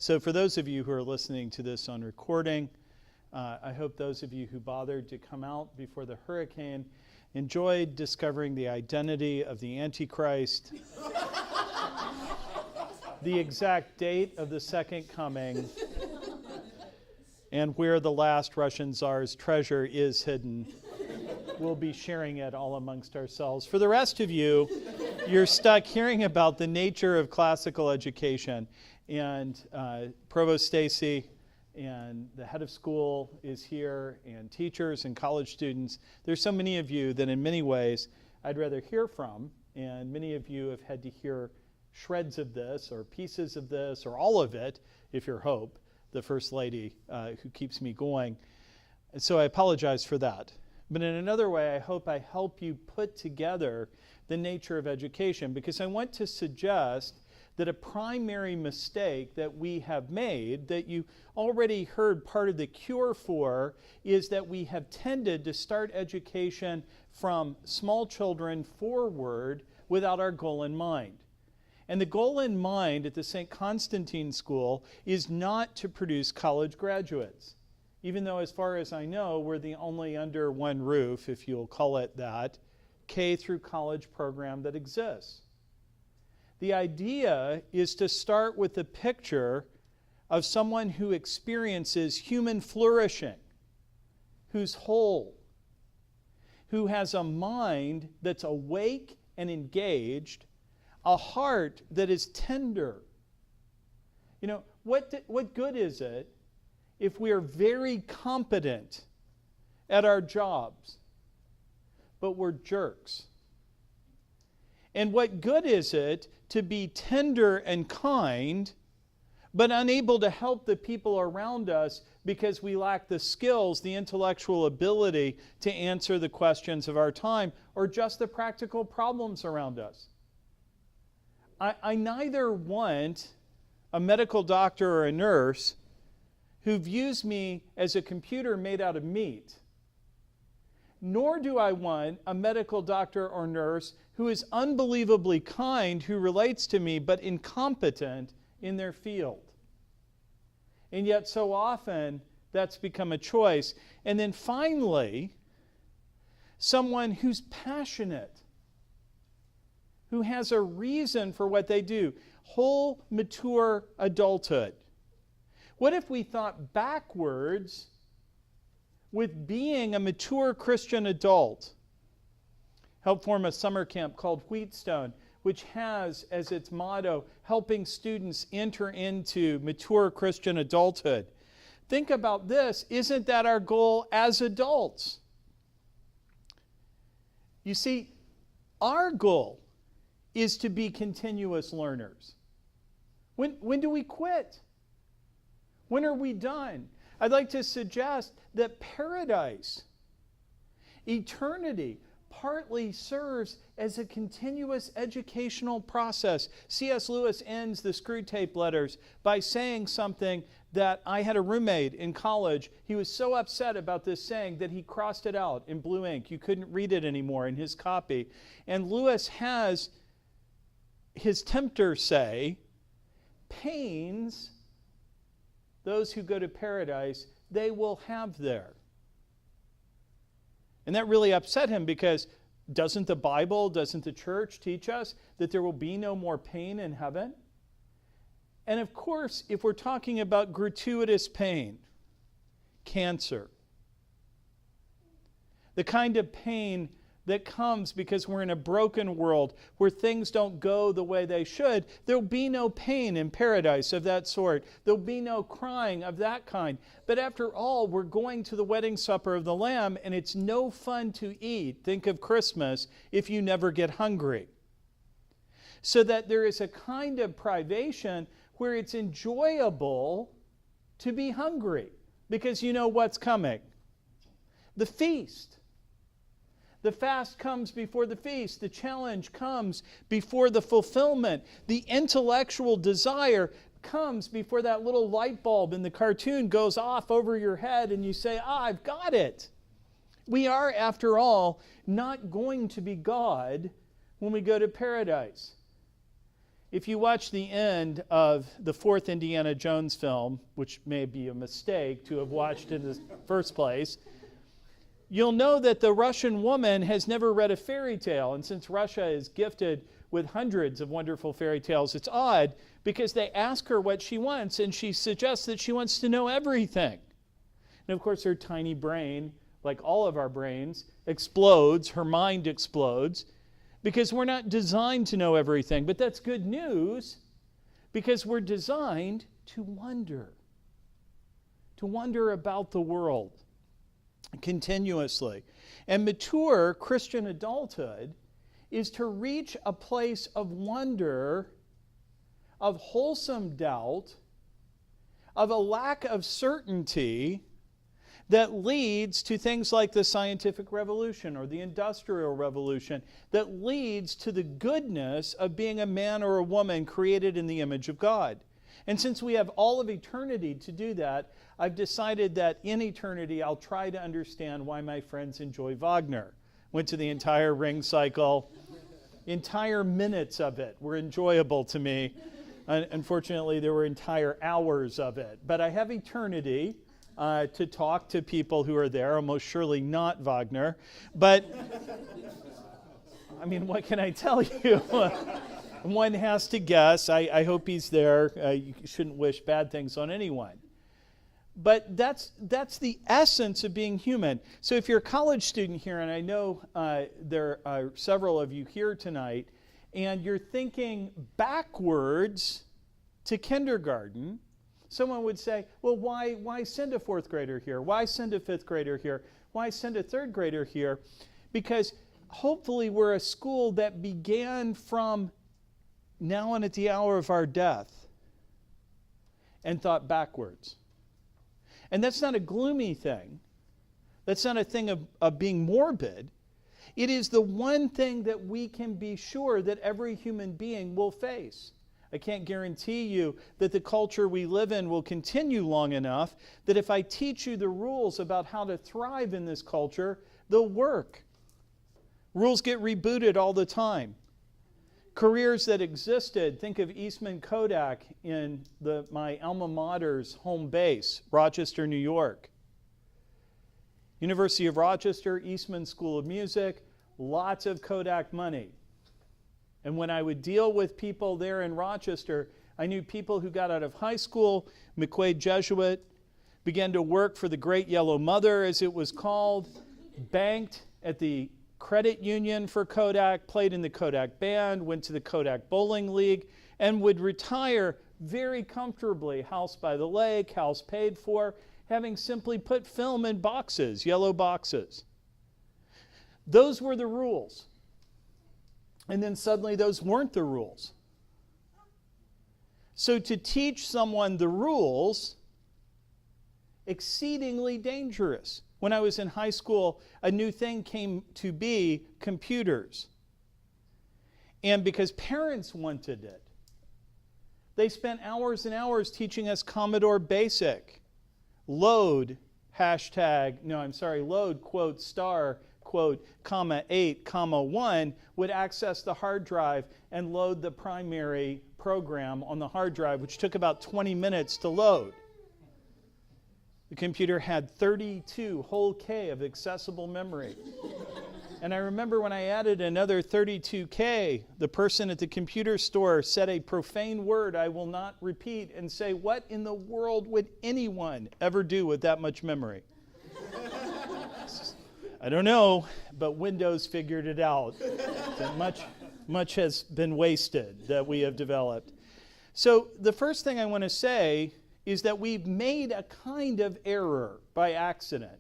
So for those of you who are listening to this on recording, I hope those of you who bothered to come out before the hurricane enjoyed discovering the identity of the Antichrist, the exact date of the second coming, and where the last Russian Tsar's treasure is hidden. We'll be sharing it all amongst ourselves. For the rest of you, you're stuck hearing about the nature of classical education. And Provost Stacy and the head of school is here, and teachers and college students. There's so many of you that in many ways I'd rather hear from, and many of you have had to hear shreds of this or pieces of this or all of it, if you're Hope, the First Lady who keeps me going. And so I apologize for that. But in another way, I hope I help you put together the nature of education, because I want to suggest that a primary mistake that we have made, that you already heard part of the cure for, is that we have tended to start education from small children forward without our goal in mind. And the goal in mind at the St. Constantine School is not to produce college graduates. Even though, as far as I know, we're the only under one roof, if you'll call it that, K through college program that exists. The idea is to start with the picture of someone who experiences human flourishing, who's whole, who has a mind that's awake and engaged, a heart that is tender. You know, what good is it if we are very competent at our jobs, but we're jerks? And what good is it to be tender and kind, but unable to help the people around us because we lack the skills, the intellectual ability to answer the questions of our time, or just the practical problems around us? I neither want a medical doctor or a nurse who views me as a computer made out of meat, nor do I want a medical doctor or nurse who is unbelievably kind, who relates to me, but incompetent in their field. And yet so often that's become a choice. And then finally, someone who's passionate, who has a reason for what they do. Whole, mature adulthood. What if we thought backwards with being a mature Christian adult? Helped form a summer camp called Wheatstone, which has as its motto, helping students enter into mature Christian adulthood. Think about this. Isn't that our goal as adults? You see, our goal is to be continuous learners. When do we quit? When are we done? I'd like to suggest that paradise, eternity, partly serves as a continuous educational process. C.S. Lewis ends the Screwtape Letters by saying something that I had a roommate in college. He was so upset about this saying that he crossed it out in blue ink. You couldn't read it anymore in his copy. And Lewis has his tempter say, pains, those who go to paradise, they will have there. And that really upset him, because doesn't the Bible, doesn't the church teach us that there will be no more pain in heaven? And of course, if we're talking about gratuitous pain, cancer, the kind of pain that comes because we're in a broken world where things don't go the way they should, there'll be no pain in paradise of that sort. There'll be no crying of that kind. But after all, we're going to the wedding supper of the Lamb, and it's no fun to eat, think of Christmas, if you never get hungry. So that there is a kind of privation where it's enjoyable to be hungry, because you know what's coming. The feast. The fast comes before the feast. The challenge comes before the fulfillment. The intellectual desire comes before that little light bulb in the cartoon goes off over your head and you say, I've got it. We are, after all, not going to be God when we go to paradise. If you watch the end of the fourth Indiana Jones film, which may be a mistake to have watched in the first place, you'll know that the Russian woman has never read a fairy tale. And since Russia is gifted with hundreds of wonderful fairy tales, it's odd because they ask her what she wants, and she suggests that she wants to know everything. And of course, her tiny brain, like all of our brains, explodes. Her mind explodes because we're not designed to know everything. But that's good news because we're designed to wonder about the world continuously. And mature Christian adulthood is to reach a place of wonder, of wholesome doubt, of a lack of certainty that leads to things like the scientific revolution or the industrial revolution, that leads to the goodness of being a man or a woman created in the image of God. And since we have all of eternity to do that, I've decided that in eternity I'll try to understand why my friends enjoy Wagner. Went to the entire Ring cycle. Entire minutes of it were enjoyable to me. Unfortunately, there were entire hours of it. But I have eternity to talk to people who are there, almost surely not Wagner. But, I mean, what can I tell you? One has to guess. I hope he's there. You shouldn't wish bad things on anyone. But that's the essence of being human. So if you're a college student here, and I know there are several of you here tonight, and you're thinking backwards to kindergarten, someone would say, well, why send a fourth grader here? Why send a fifth grader here? Why send a third grader here? Because hopefully we're a school that began from now and at the hour of our death and thought backwards. And that's not a gloomy thing. That's not a thing of being morbid. It is the one thing that we can be sure that every human being will face. I can't guarantee you that the culture we live in will continue long enough that if I teach you the rules about how to thrive in this culture, they'll work. Rules get rebooted all the time. Careers that existed, think of Eastman Kodak in my alma mater's home base, Rochester, New York. University of Rochester, Eastman School of Music, lots of Kodak money. And when I would deal with people there in Rochester, I knew people who got out of high school, McQuaid Jesuit, began to work for the Great Yellow Mother, as it was called, banked at the credit union for Kodak, played in the Kodak band, went to the Kodak Bowling League, and would retire very comfortably, house by the lake, house paid for, having simply put film in boxes, yellow boxes. Those were the rules. And then suddenly those weren't the rules. So to teach someone the rules, exceedingly dangerous. When I was in high school, a new thing came to be computers. And because parents wanted it, they spent hours and hours teaching us Commodore Basic. Load, load, quote, star, quote, comma 8, comma 1, would access the hard drive and load the primary program on the hard drive, which took about 20 minutes to load. The computer had 32 whole K of accessible memory. And I remember when I added another 32K, the person at the computer store said a profane word I will not repeat and say, what in the world would anyone ever do with that much memory? I don't know, but Windows figured it out. Much has been wasted that we have developed. So the first thing I want to say is that we've made a kind of error by accident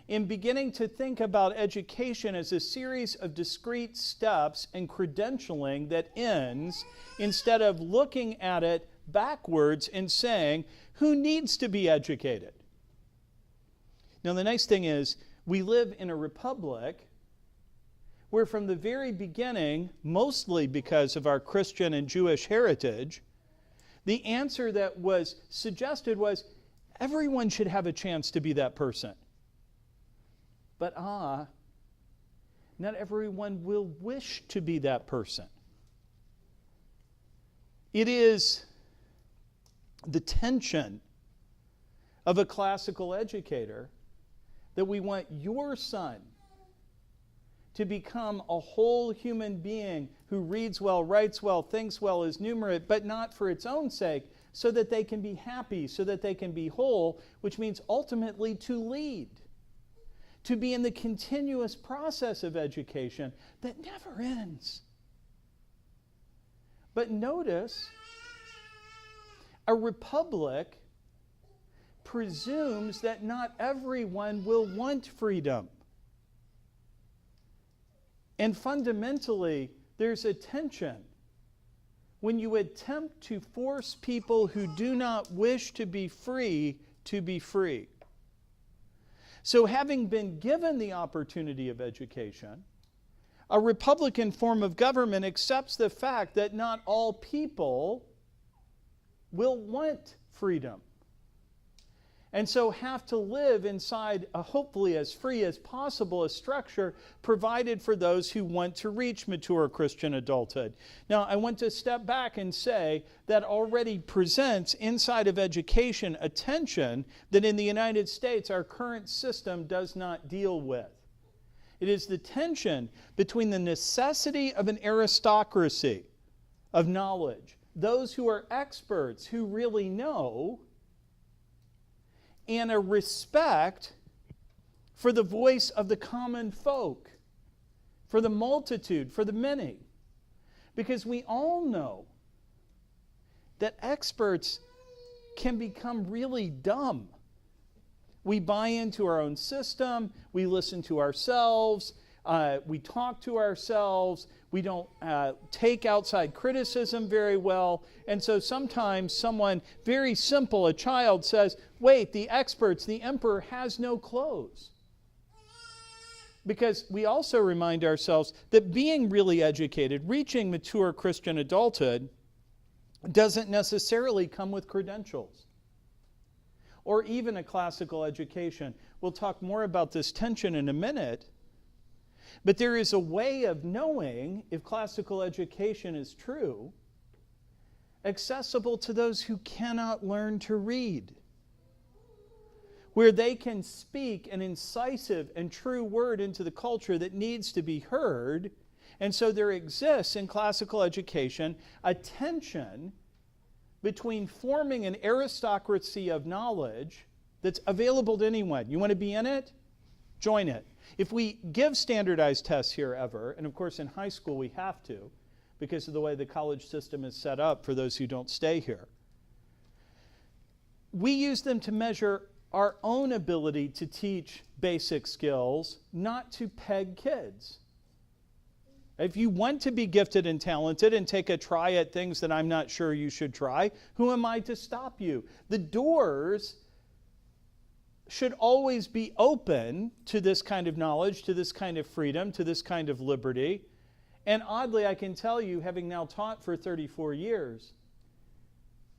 in beginning to think about education as a series of discrete steps and credentialing that ends, instead of looking at it backwards and saying, who needs to be educated? Now, the nice thing is, we live in a republic where from the very beginning, mostly because of our Christian and Jewish heritage, the answer that was suggested was everyone should have a chance to be that person. But not everyone will wish to be that person. It is the tension of a classical educator that we want your son to become a whole human being who reads well, writes well, thinks well, is numerate, but not for its own sake, so that they can be happy, so that they can be whole, which means ultimately to lead, to be in the continuous process of education that never ends. But notice, a republic presumes that not everyone will want freedom. And fundamentally, there's a tension when you attempt to force people who do not wish to be free to be free. So having been given the opportunity of education, a republican form of government accepts the fact that not all people will want freedom, and so have to live inside a hopefully as free as possible a structure provided for those who want to reach mature Christian adulthood. Now, I want to step back and say that already presents inside of education a tension that in the United States our current system does not deal with. It is the tension between the necessity of an aristocracy of knowledge, those who are experts who really know, and a respect for the voice of the common folk, for the multitude, for the many. Because we all know that experts can become really dumb. We buy into our own system, we listen to ourselves, we talk to ourselves, we don't take outside criticism very well, and so sometimes someone very simple, a child, says, wait, the experts, the emperor has no clothes. Because we also remind ourselves that being really educated, reaching mature Christian adulthood, doesn't necessarily come with credentials or even a classical education. We'll talk more about this tension in a minute. But there is a way of knowing if classical education is true, accessible to those who cannot learn to read, where they can speak an incisive and true word into the culture that needs to be heard. And so there exists in classical education a tension between forming an aristocracy of knowledge that's available to anyone. You want to be in it? Join it. If we give standardized tests here ever, and of course in high school we have to, because of the way the college system is set up for those who don't stay here, we use them to measure our own ability to teach basic skills, not to peg kids. If you want to be gifted and talented and take a try at things that I'm not sure you should try, who am I to stop you? The doors should always be open to this kind of knowledge, to this kind of freedom, to this kind of liberty. And oddly, I can tell you, having now taught for 34 years,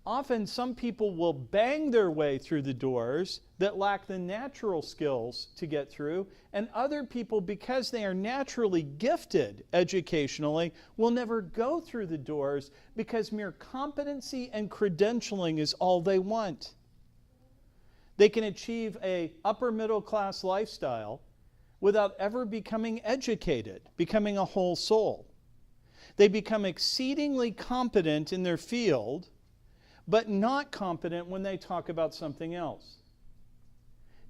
often some people will bang their way through the doors that lack the natural skills to get through, and other people, because they are naturally gifted educationally, will never go through the doors because mere competency and credentialing is all they want. They can achieve an upper middle class lifestyle without ever becoming educated, becoming a whole soul. They become exceedingly competent in their field, but not competent when they talk about something else.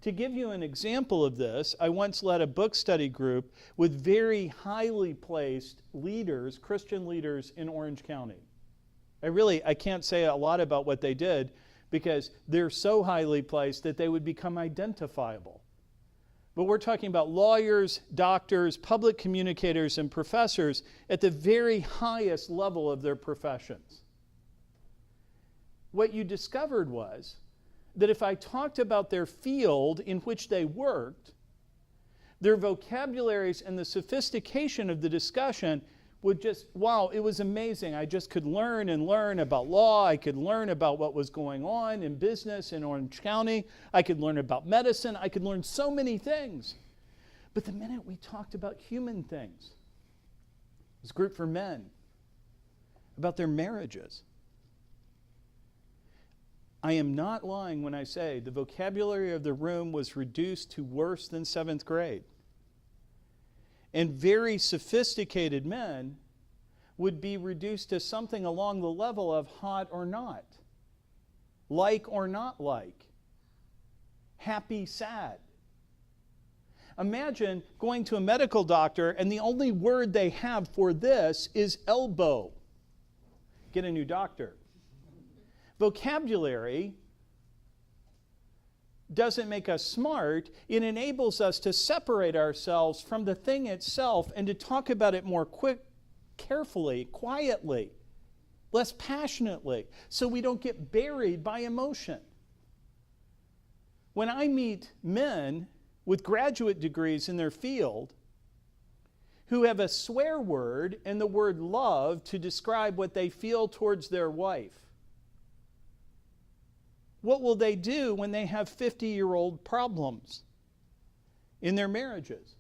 To give you an example of this, I once led a book study group with very highly placed leaders, Christian leaders in Orange County. I can't say a lot about what they did because they're so highly placed that they would become identifiable. But we're talking about lawyers, doctors, public communicators, and professors at the very highest level of their professions. What you discovered was that if I talked about their field in which they worked, their vocabularies and the sophistication of the discussion would just, wow, it was amazing. I just could learn and learn about law. I could learn about what was going on in business in Orange County. I could learn about medicine. I could learn so many things. But the minute we talked about human things, it was a group for men, about their marriages, I am not lying when I say the vocabulary of the room was reduced to worse than 7th grade. And very sophisticated men would be reduced to something along the level of hot or not, like or not like, happy, sad. Imagine going to a medical doctor and the only word they have for this is elbow. Get a new doctor. Vocabulary doesn't make us smart. It enables us to separate ourselves from the thing itself and to talk about it more carefully, quietly, less passionately, so we don't get buried by emotion. When I meet men with graduate degrees in their field who have a swear word and the word love to describe what they feel towards their wife, what will they do when they have 50-year-old problems in their marriages?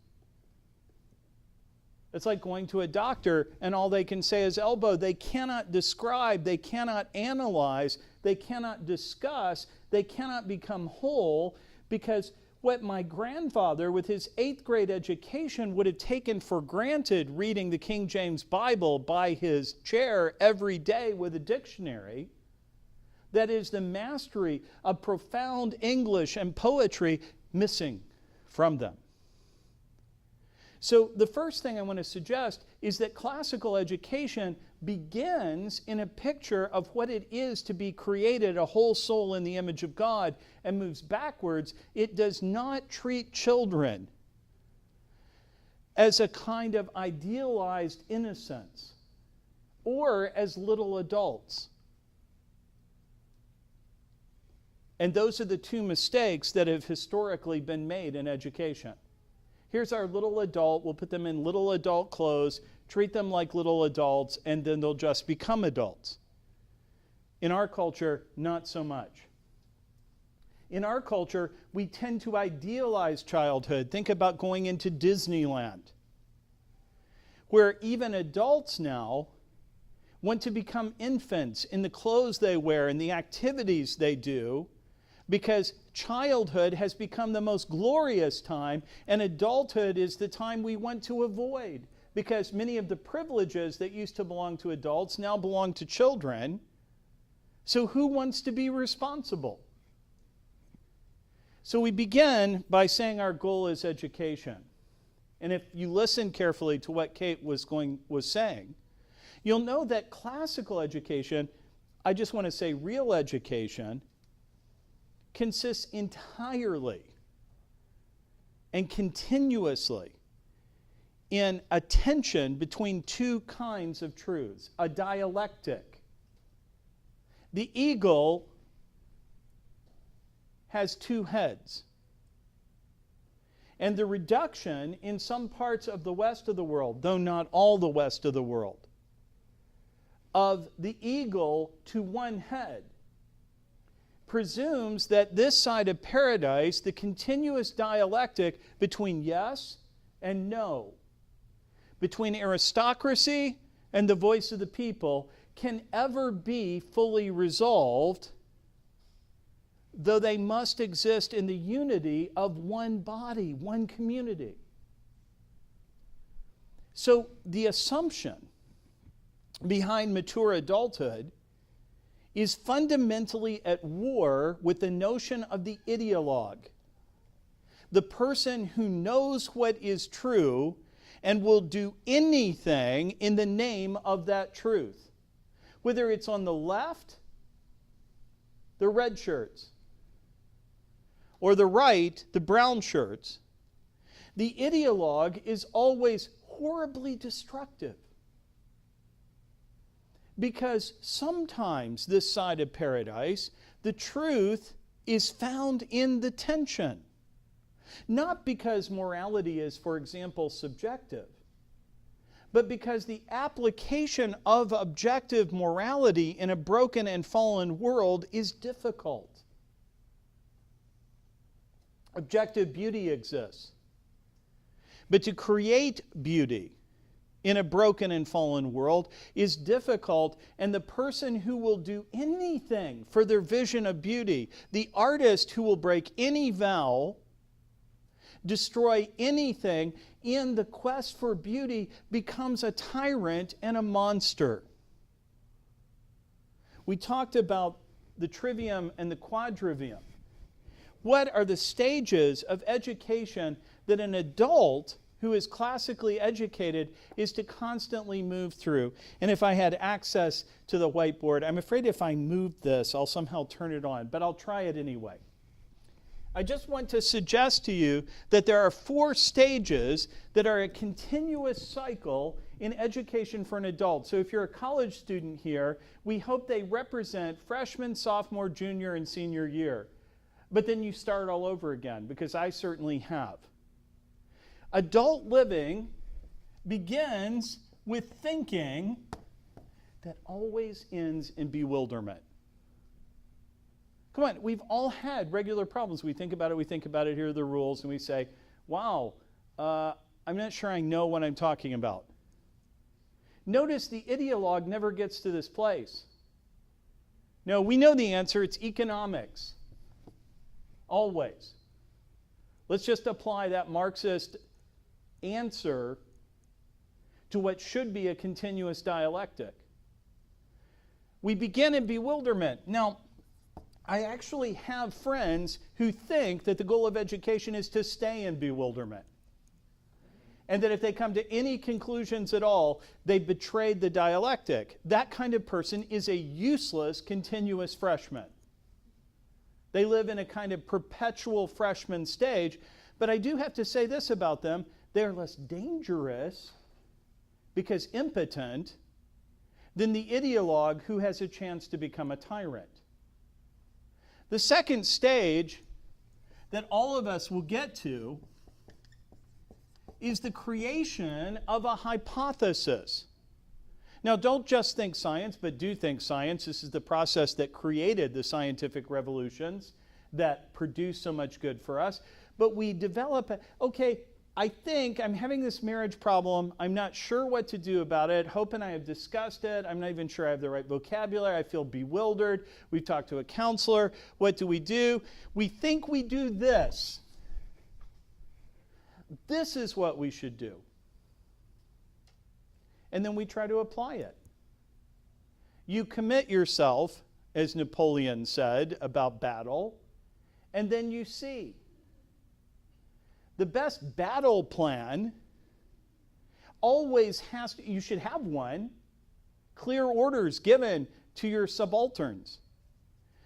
It's like going to a doctor and all they can say is elbow. They cannot describe, they cannot analyze, they cannot discuss, they cannot become whole, because what my grandfather with his 8th grade education would have taken for granted, reading the King James Bible by his chair every day with a dictionary, that is the mastery of profound English and poetry, missing from them. So the first thing I want to suggest is that classical education begins in a picture of what it is to be created a whole soul in the image of God and moves backwards. It does not treat children as a kind of idealized innocence or as little adults. And those are the two mistakes that have historically been made in education. Here's our little adult, we'll put them in little adult clothes, treat them like little adults, and then they'll just become adults. In our culture, not so much. In our culture, we tend to idealize childhood. Think about going into Disneyland, where even adults now want to become infants in the clothes they wear and the activities they do, because childhood has become the most glorious time, and adulthood is the time we want to avoid, because many of the privileges that used to belong to adults now belong to children. So who wants to be responsible? So we begin by saying our goal is education. And if you listen carefully to what Kate was saying, you'll know that classical education, I just want to say real education, consists entirely and continuously in a tension between two kinds of truths, a dialectic. The eagle has two heads. And the reduction in some parts of the west of the world, though not all the west of the world, of the eagle to one head presumes that this side of paradise, the continuous dialectic between yes and no, between aristocracy and the voice of the people, can ever be fully resolved, though they must exist in the unity of one body, one community. So the assumption behind mature adulthood is fundamentally at war with the notion of the ideologue, the person who knows what is true and will do anything in the name of that truth. Whether it's on the left, the red shirts, or the right, the brown shirts, the ideologue is always horribly destructive. Because sometimes this side of paradise, the truth is found in the tension. Not because morality is, for example, subjective, but because the application of objective morality in a broken and fallen world is difficult. Objective beauty exists. But to create beauty in a broken and fallen world is difficult, and the person who will do anything for their vision of beauty, the artist who will break any vow, destroy anything in the quest for beauty, becomes a tyrant and a monster. We talked about the trivium and the quadrivium. What are the stages of education that an adult who is classically educated is to constantly move through? And if I had access to the whiteboard, I'm afraid if I moved this, I'll somehow turn it on, but I'll try it anyway. I just want to suggest to you that there are 4 stages that are a continuous cycle in education for an adult. So if you're a college student here, we hope they represent freshman, sophomore, junior, and senior year. But then you start all over again, because I certainly have. Adult living begins with thinking that always ends in bewilderment. Come on, we've all had regular problems. We think about it, here are the rules, and we say, wow, I'm not sure I know what I'm talking about. Notice the ideologue never gets to this place. No, we know the answer. It's economics. Always. Let's just apply that Marxist answer to what should be a continuous dialectic. We begin in bewilderment. Now, I actually have friends who think that the goal of education is to stay in bewilderment. And that if they come to any conclusions at all, they betrayed the dialectic. That kind of person is a useless continuous freshman. They live in a kind of perpetual freshman stage. But I do have to say this about them: they're less dangerous, because impotent, than the ideologue who has a chance to become a tyrant. The second stage that all of us will get to is the creation of a hypothesis. Now, don't just think science, but do think science. This is the process that created the scientific revolutions that produce so much good for us. But we develop, okay, I think I'm having this marriage problem. I'm not sure what to do about it. Hope and I have discussed it. I'm not even sure I have the right vocabulary. I feel bewildered. We've talked to a counselor. What do? We think we do this. This is what we should do. And then we try to apply it. You commit yourself, as Napoleon said about battle, and then you see. The best battle plan always has to, you should have one, clear orders given to your subalterns.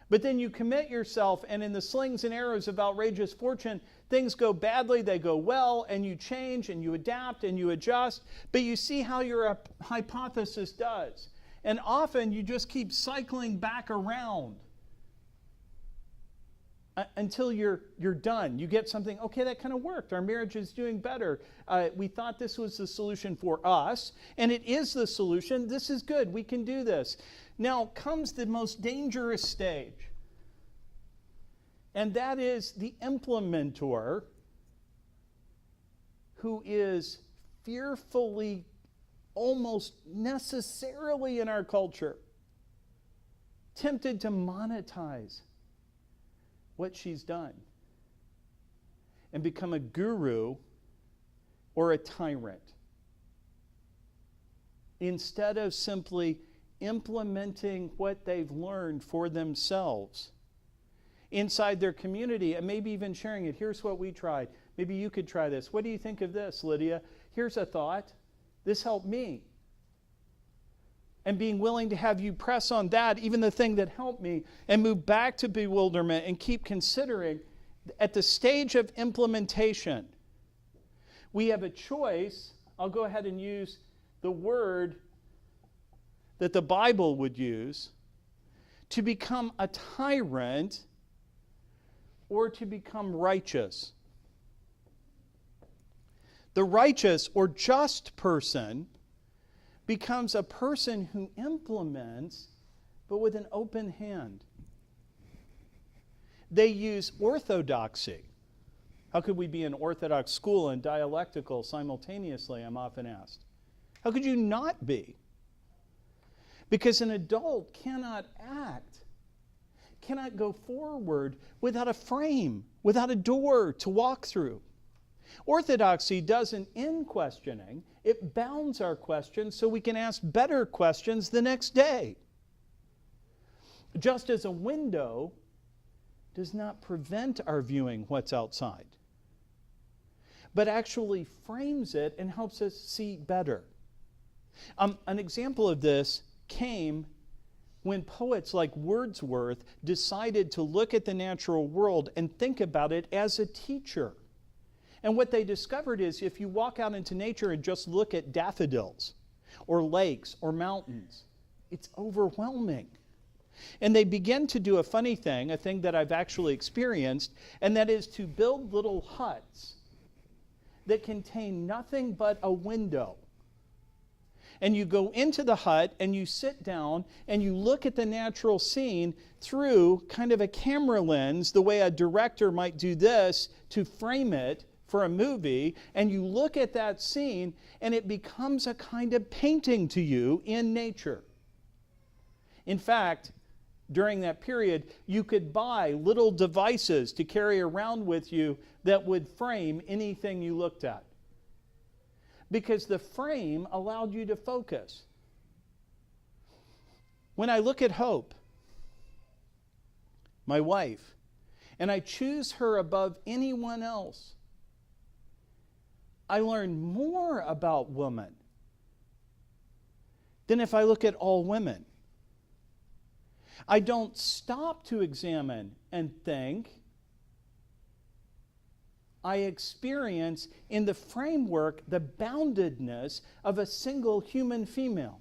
But then you commit yourself, and in the slings and arrows of outrageous fortune, things go badly, they go well, and you change, and you adapt, and you adjust. But you see how your hypothesis does. And often you just keep cycling back around until you're done. You get something, okay, that kind of worked. Our marriage is doing better. We thought this was the solution for us, and it is the solution. This is good. We can do this. Now comes the most dangerous stage, and that is the implementer, who is fearfully, almost necessarily in our culture, tempted to monetize what she's done and become a guru or a tyrant, instead of simply implementing what they've learned for themselves inside their community, and maybe even sharing it. Here's what we tried. Maybe you could try this. What do you think of this, Lydia? Here's a thought. This helped me. And being willing to have you press on that, even the thing that helped me, and move back to bewilderment and keep considering. At the stage of implementation, we have a choice. I'll go ahead and use the word that the Bible would use: to become a tyrant or to become righteous. The righteous or just person becomes a person who implements, but with an open hand. They use orthodoxy. How could we be an orthodox school and dialectical simultaneously, I'm often asked. How could you not be? Because an adult cannot act, cannot go forward without a frame, without a door to walk through. Orthodoxy doesn't end questioning, it bounds our questions so we can ask better questions the next day. Just as a window does not prevent our viewing what's outside, but actually frames it and helps us see better. An example of this came when poets like Wordsworth decided to look at the natural world and think about it as a teacher. And what they discovered is if you walk out into nature and just look at daffodils or lakes or mountains, it's overwhelming. And they begin to do a funny thing, a thing that I've actually experienced, and that is to build little huts that contain nothing but a window. And you go into the hut and you sit down and you look at the natural scene through kind of a camera lens, the way a director might do this to frame it for a movie, and you look at that scene and it becomes a kind of painting to you in nature. In fact, during that period, you could buy little devices to carry around with you that would frame anything you looked at. Because the frame allowed you to focus. When I look at Hope, my wife, and I choose her above anyone else, I learn more about woman than if I look at all women. I don't stop to examine and think. I experience in the framework the boundedness of a single human female.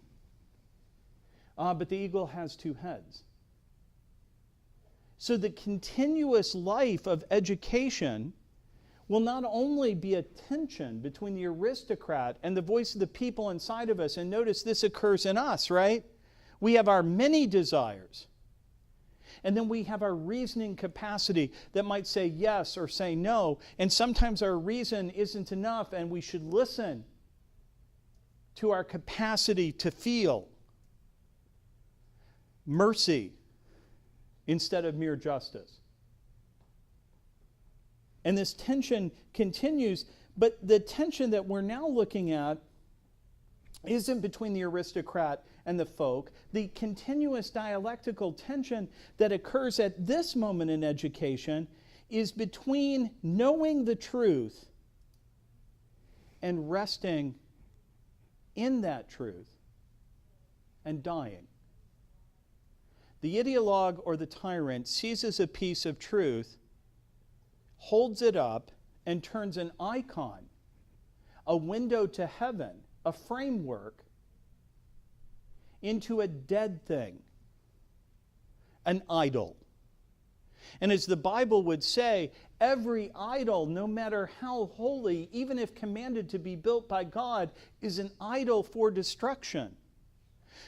But the eagle has two heads. So the continuous life of education will not only be a tension between the aristocrat and the voice of the people inside of us, and notice this occurs in us, right? We have our many desires. And then we have our reasoning capacity that might say yes or say no. And sometimes our reason isn't enough and we should listen to our capacity to feel mercy instead of mere justice. And this tension continues, but the tension that we're now looking at isn't between the aristocrat and the folk. The continuous dialectical tension that occurs at this moment in education is between knowing the truth and resting in that truth and dying. The ideologue or the tyrant seizes a piece of truth, holds it up, and turns an icon, a window to heaven, a framework, into a dead thing, an idol. And as the Bible would say, every idol, no matter how holy, even if commanded to be built by God, is an idol for destruction.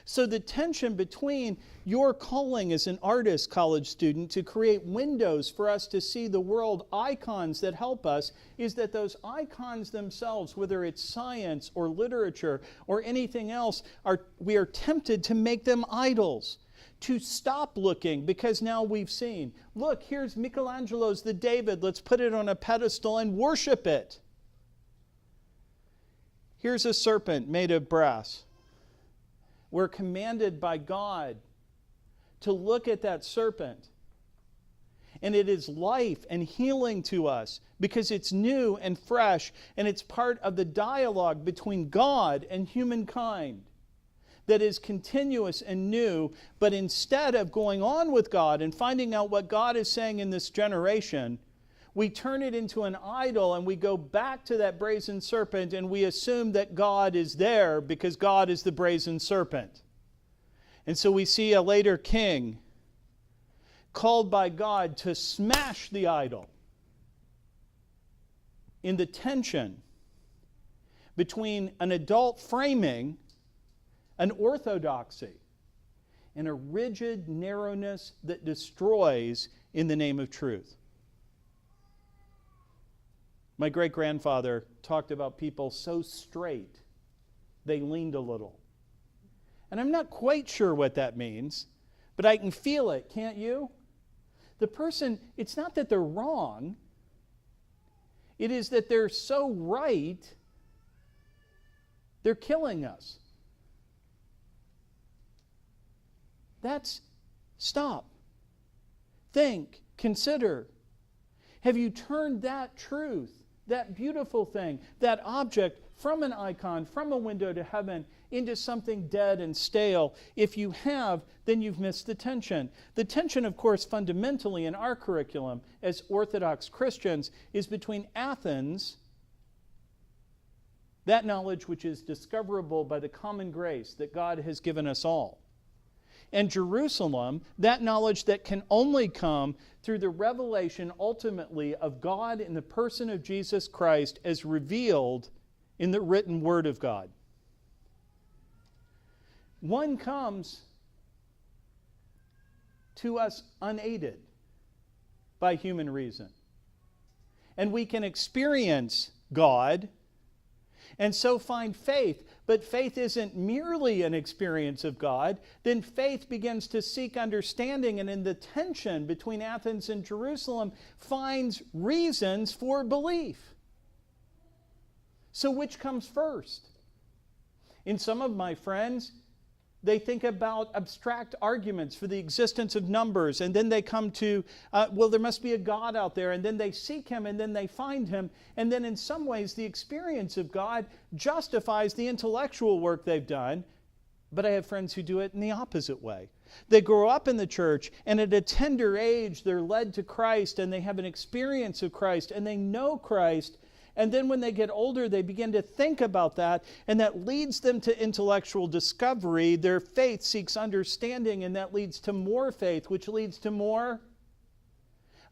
So the tension between your calling as an artist, college student, to create windows for us to see the world, icons that help us, is that those icons themselves, whether it's science or literature or anything else, we are tempted to make them idols. To stop looking because now we've seen, look, here's Michelangelo's The David, let's put it on a pedestal and worship it. Here's a serpent made of brass. We're commanded by God to look at that serpent. And it is life and healing to us because it's new and fresh, and it's part of the dialogue between God and humankind that is continuous and new. But instead of going on with God and finding out what God is saying in this generation, we turn it into an idol and we go back to that brazen serpent and we assume that God is there because God is the brazen serpent. And so we see a later king called by God to smash the idol in the tension between an adult framing, an orthodoxy, and a rigid narrowness that destroys in the name of truth. My great-grandfather talked about people so straight They leaned a little. And I'm not quite sure what that means, but I can feel it, can't you? The person, it's not that they're wrong. It is that they're so right, they're killing us. That's stop. Think, consider. Have you turned that truth, that beautiful thing, that object from an icon, from a window to heaven, into something dead and stale? If you have, then you've missed the tension. The tension, of course, fundamentally in our curriculum as Orthodox Christians is between Athens, that knowledge which is discoverable by the common grace that God has given us all, and Jerusalem, that knowledge that can only come through the revelation ultimately of God in the person of Jesus Christ as revealed in the written Word of God. One comes to us unaided by human reason. And we can experience God and so find faith. But faith isn't merely an experience of God. Then faith begins to seek understanding, and in the tension between Athens and Jerusalem finds reasons for belief. So which comes first? In some of my friends, they think about abstract arguments for the existence of numbers, and then they come to, well, there must be a God out there, and then they seek Him, and then they find Him, and then in some ways the experience of God justifies the intellectual work they've done. But I have friends who do it in the opposite way. They grow up in the church, and at a tender age they're led to Christ, and they have an experience of Christ, and they know Christ. And then when they get older, they begin to think about that, and that leads them to intellectual discovery. Their faith seeks understanding, and that leads to more faith, which leads to more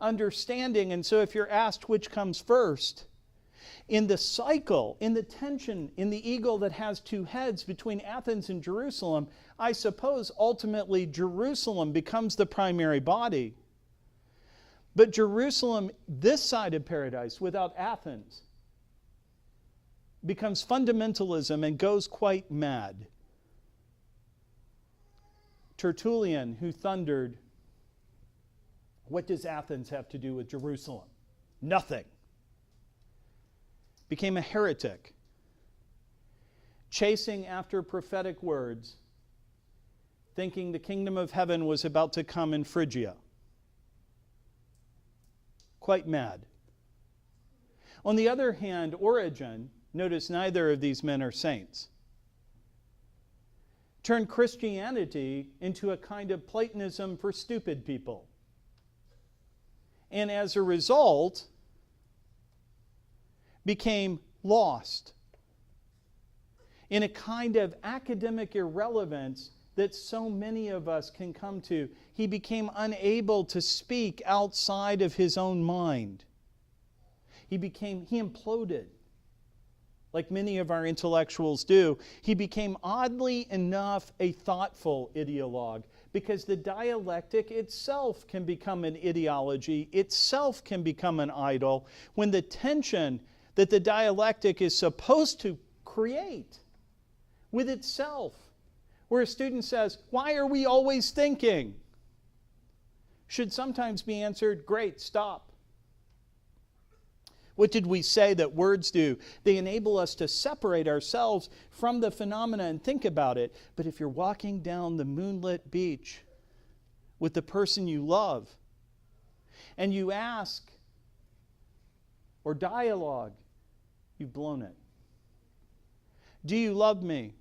understanding. And so if you're asked which comes first, in the cycle, in the tension, in the eagle that has two heads between Athens and Jerusalem, I suppose ultimately Jerusalem becomes the primary body. But Jerusalem, this side of paradise, without Athens, becomes fundamentalism and goes quite mad. Tertullian, who thundered, "What does Athens have to do with Jerusalem? Nothing," became a heretic, chasing after prophetic words, thinking the kingdom of heaven was about to come in Phrygia. Quite mad. On the other hand, Origen, notice neither of these men are saints, turned Christianity into a kind of Platonism for stupid people. And as a result, became lost in a kind of academic irrelevance that so many of us can come to. He became unable to speak outside of his own mind. He imploded, like many of our intellectuals do. He became oddly enough a thoughtful ideologue, because the dialectic itself can become an ideology, itself can become an idol, when the tension that the dialectic is supposed to create with itself, where a student says, "Why are we always thinking?" should sometimes be answered, "Great, stop." What did we say that words do? They enable us to separate ourselves from the phenomena and think about it. But if you're walking down the moonlit beach with the person you love, and you ask, or dialogue, you've blown it. "Do you love me?"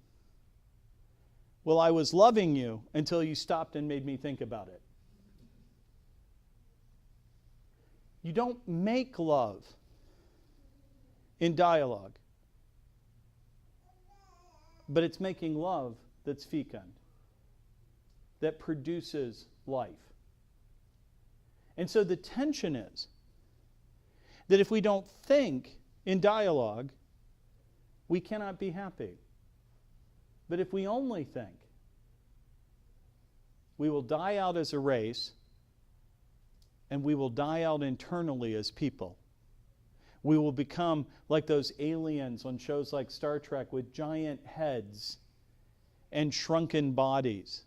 "Well, I was loving you until you stopped and made me think about it." You don't make love in dialogue, but it's making love that's fecund, that produces life. And so the tension is that if we don't think in dialogue, we cannot be happy. But if we only think, we will die out as a race, and we will die out internally as people. We will become like those aliens on shows like Star Trek with giant heads and shrunken bodies.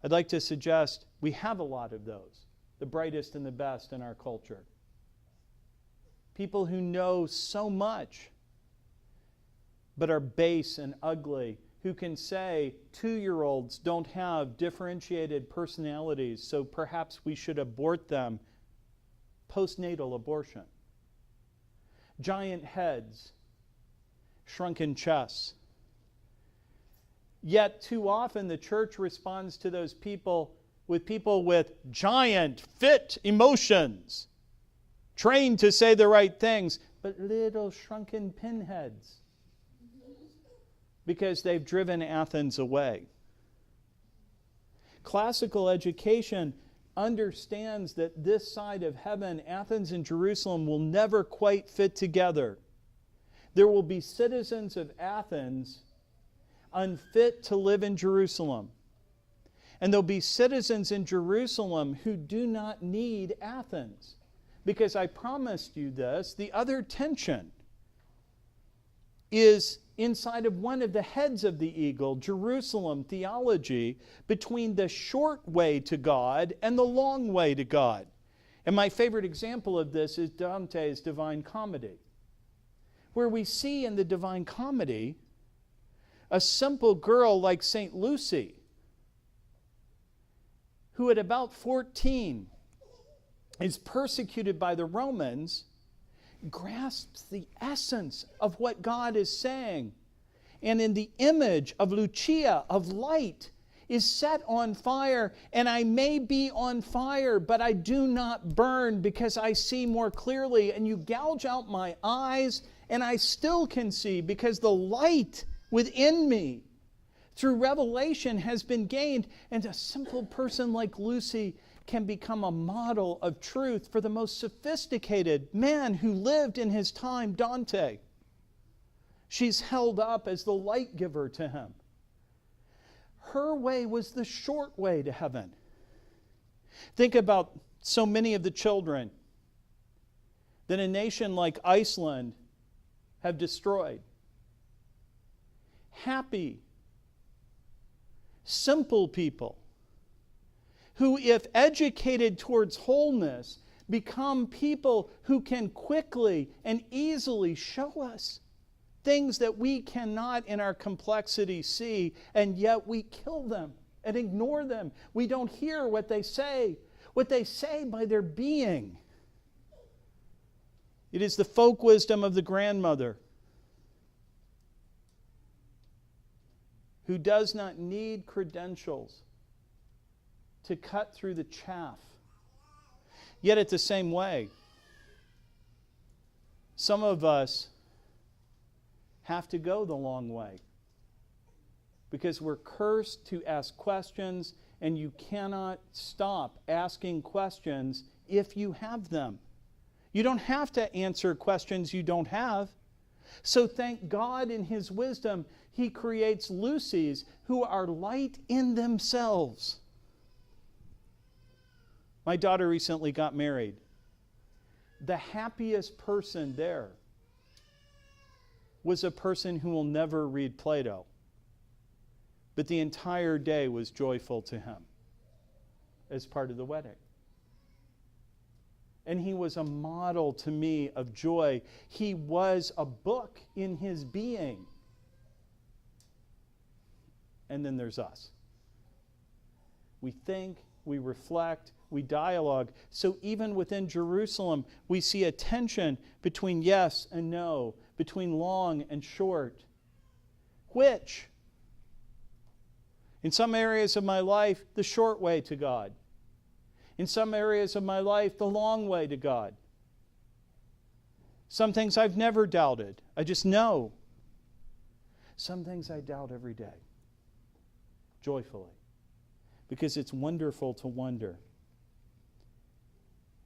I'd like to suggest we have a lot of those, the brightest and the best in our culture. People who know so much, but are base and ugly, who can say 2-year-olds don't have differentiated personalities, so perhaps we should abort them. Postnatal abortion. Giant heads, shrunken chests. Yet too often the church responds to those people with giant, fit emotions, trained to say the right things, but little shrunken pinheads, because they've driven Athens away. Classical education understands that this side of heaven, Athens and Jerusalem, will never quite fit together. There will be citizens of Athens unfit to live in Jerusalem. And there'll be citizens in Jerusalem who do not need Athens. Because I promised you this, the other tension is inside of one of the heads of the eagle, Jerusalem theology, between the short way to God and the long way to God. And my favorite example of this is Dante's Divine Comedy, where we see in the Divine Comedy a simple girl like St. Lucy, who at about 14 is persecuted by the Romans, grasps the essence of what God is saying. And in the image of Lucia, of light, is set on fire. And I may be on fire, but I do not burn because I see more clearly. And you gouge out my eyes, and I still can see because the light within me through revelation has been gained. And a simple person like Lucy can become a model of truth for the most sophisticated man who lived in his time, Dante. She's held up as the light giver to him. Her way was the short way to heaven. Think about so many of the children that a nation like Iceland have destroyed. Happy, simple people who, if educated towards wholeness, become people who can quickly and easily show us things that we cannot in our complexity see, and yet we kill them and ignore them. We don't hear what they say by their being. It is the folk wisdom of the grandmother who does not need credentials to cut through the chaff. Yet at the same way, some of us have to go the long way because we're cursed to ask questions, and you cannot stop asking questions if you have them. You don't have to answer questions you don't have. So thank God in His wisdom, He creates Lucys who are light in themselves. My daughter recently got married. The happiest person there was a person who will never read Plato, but the entire day was joyful to him as part of the wedding. And he was a model to me of joy. He was a book in his being. And then there's us. We think, we reflect, we dialogue. So even within Jerusalem, we see a tension between yes and no, between long and short. Which? In some areas of my life, the short way to God. In some areas of my life, the long way to God. Some things I've never doubted. I just know. Some things I doubt every day. Joyfully. Because it's wonderful to wonder.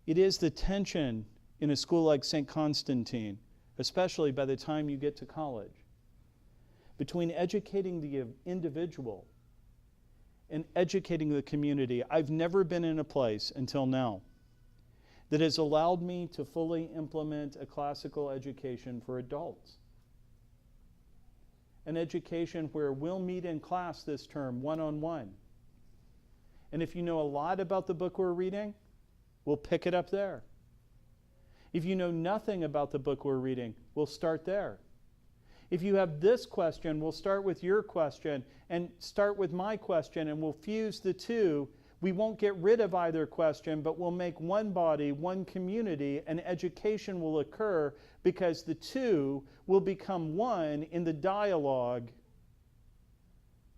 It is the tension in a school like St. Constantine, especially by the time you get to college, between educating the individual and educating the community. I've never been in a place until now that has allowed me to fully implement a classical education for adults. An education where we'll meet in class this term one-on-one. And if you know a lot about the book we're reading, we'll pick it up there. If you know nothing about the book we're reading, we'll start there. If you have this question, we'll start with your question and start with my question, and we'll fuse the two. We won't get rid of either question, but we'll make one body, one community, and education will occur because the two will become one in the dialogue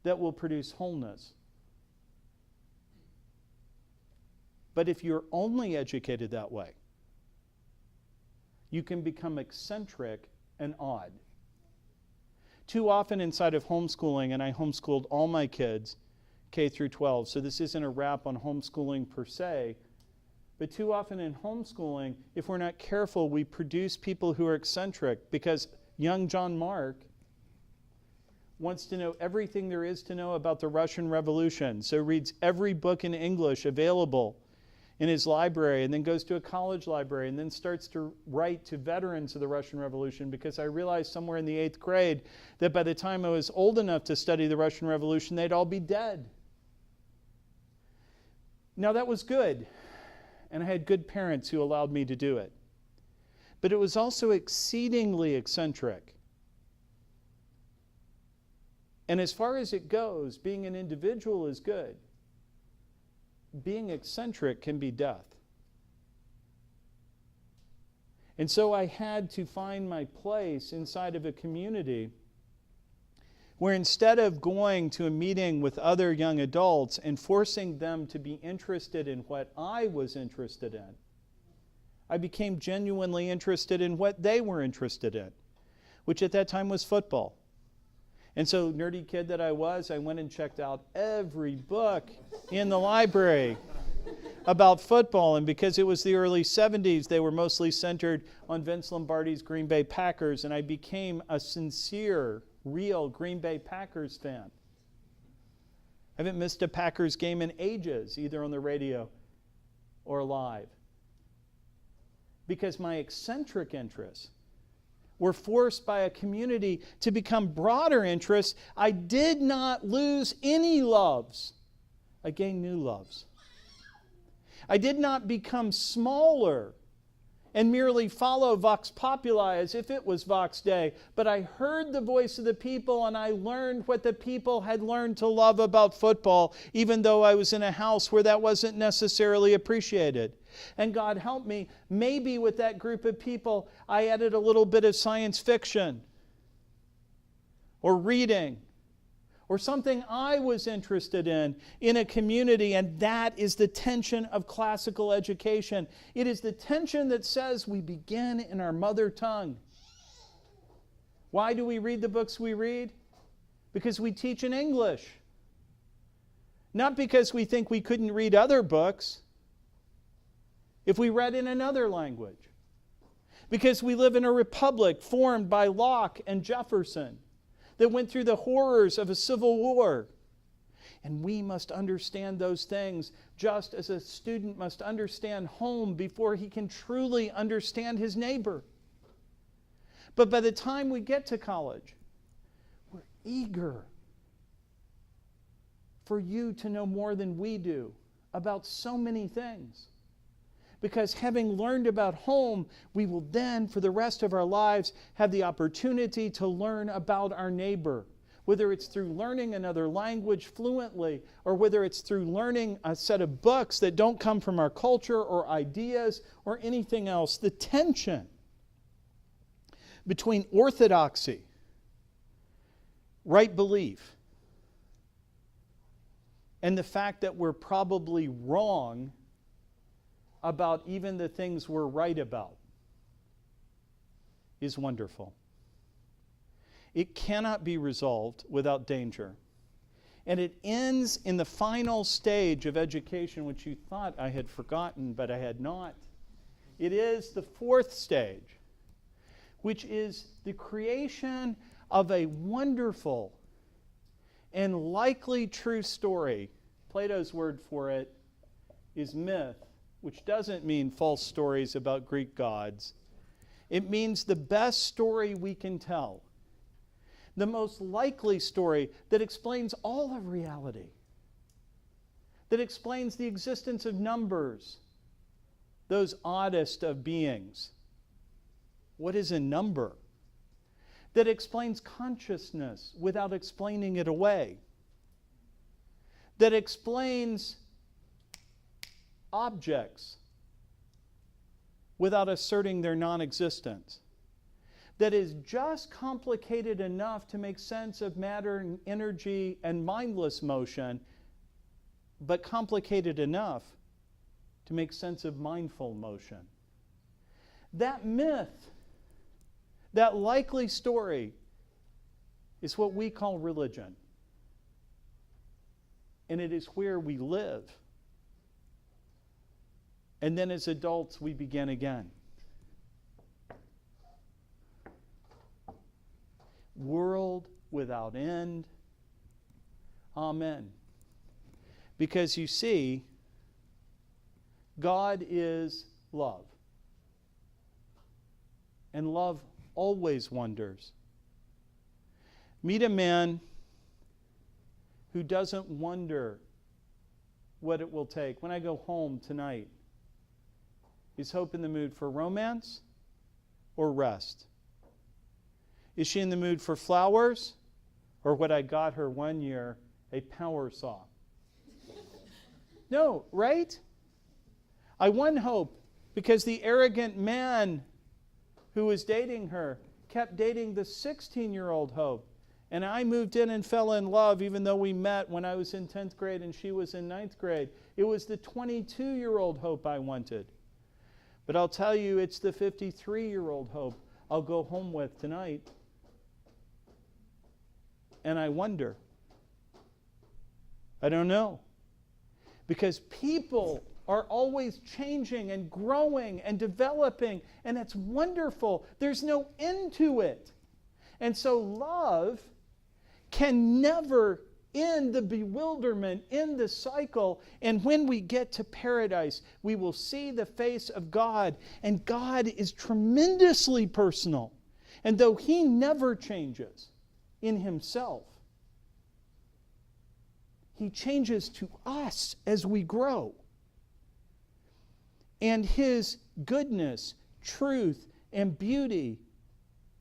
that will produce wholeness. But if you're only educated that way, you can become eccentric and odd. Too often inside of homeschooling, and I homeschooled all my kids, K through 12, so this isn't a wrap on homeschooling per se, but too often in homeschooling, if we're not careful, we produce people who are eccentric, because young John Mark wants to know everything there is to know about the Russian Revolution, so reads every book in English available in his library, and then goes to a college library, and then starts to write to veterans of the Russian Revolution, because I realized somewhere in the 8th grade that by the time I was old enough to study the Russian Revolution, they'd all be dead. Now that was good, and I had good parents who allowed me to do it. But it was also exceedingly eccentric. And as far as it goes, being an individual is good. Being eccentric can be death. And so I had to find my place inside of a community where instead of going to a meeting with other young adults and forcing them to be interested in what I was interested in, I became genuinely interested in what they were interested in, which at that time was football. And so, nerdy kid that I was, I went and checked out every book in the library about football. And because it was the early 70s, they were mostly centered on Vince Lombardi's Green Bay Packers. And I became a sincere, real Green Bay Packers fan. I haven't missed a Packers game in ages, either on the radio or live. Because my eccentric interests were forced by a community to become broader interests. I did not lose any loves. I gained new loves. I did not become smaller and merely follow Vox Populi as if it was Vox Dei, but I heard the voice of the people and I learned what the people had learned to love about football, even though I was in a house where that wasn't necessarily appreciated. And God help me, maybe with that group of people, I added a little bit of science fiction or reading or something I was interested in a community, and that is the tension of classical education. It is the tension that says we begin in our mother tongue. Why do we read the books we read? Because we teach in English. Not because we think we couldn't read other books if we read in another language. Because we live in a republic formed by Locke and Jefferson that went through the horrors of a civil war. And we must understand those things just as a student must understand home before he can truly understand his neighbor. But by the time we get to college, we're eager for you to know more than we do about so many things. Because having learned about home, we will then, for the rest of our lives, have the opportunity to learn about our neighbor. Whether it's through learning another language fluently, or whether it's through learning a set of books that don't come from our culture or ideas or anything else. The tension between orthodoxy, right belief, and the fact that we're probably wrong about even the things we're right about is wonderful. It cannot be resolved without danger. And it ends in the final stage of education, which you thought I had forgotten, but I had not. It is the fourth stage, which is the creation of a wonderful and likely true story. Plato's word for it is myth, which doesn't mean false stories about Greek gods. It means the best story we can tell. The most likely story that explains all of reality. That explains the existence of numbers, those oddest of beings. What is a number? That explains consciousness without explaining it away. That explains objects without asserting their non-existence. That is just complicated enough to make sense of matter and energy and mindless motion, but complicated enough to make sense of mindful motion. That myth, that likely story, is what we call religion. And it is where we live. And then as adults, we begin again. World without end. Amen. Because you see, God is love. And love always wonders. Meet a man who doesn't wonder what it will take. When I go home tonight, is Hope in the mood for romance or rest? Is she in the mood for flowers or what I got her one year, a power saw? No, right? I won Hope because the arrogant man who was dating her kept dating the 16-year-old Hope. And I moved in and fell in love even though we met when I was in 10th grade and she was in 9th grade. It was the 22-year-old Hope I wanted. But I'll tell you, it's the 53-year-old Hope I'll go home with tonight. And I wonder. I don't know. Because people are always changing and growing and developing, and it's wonderful. There's no end to it. And so love can never end the bewilderment, end the cycle. And when we get to paradise, we will see the face of God. And God is tremendously personal. And though He never changes in Himself, He changes to us as we grow. And His goodness, truth, and beauty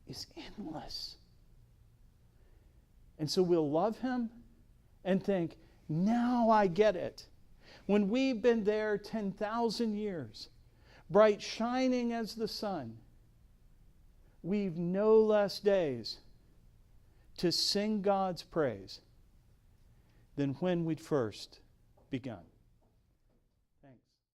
is endless. And so we'll love Him and think, now I get it. When we've been there 10,000 years, bright shining as the sun, we've no less days to sing God's praise than when we'd first begun.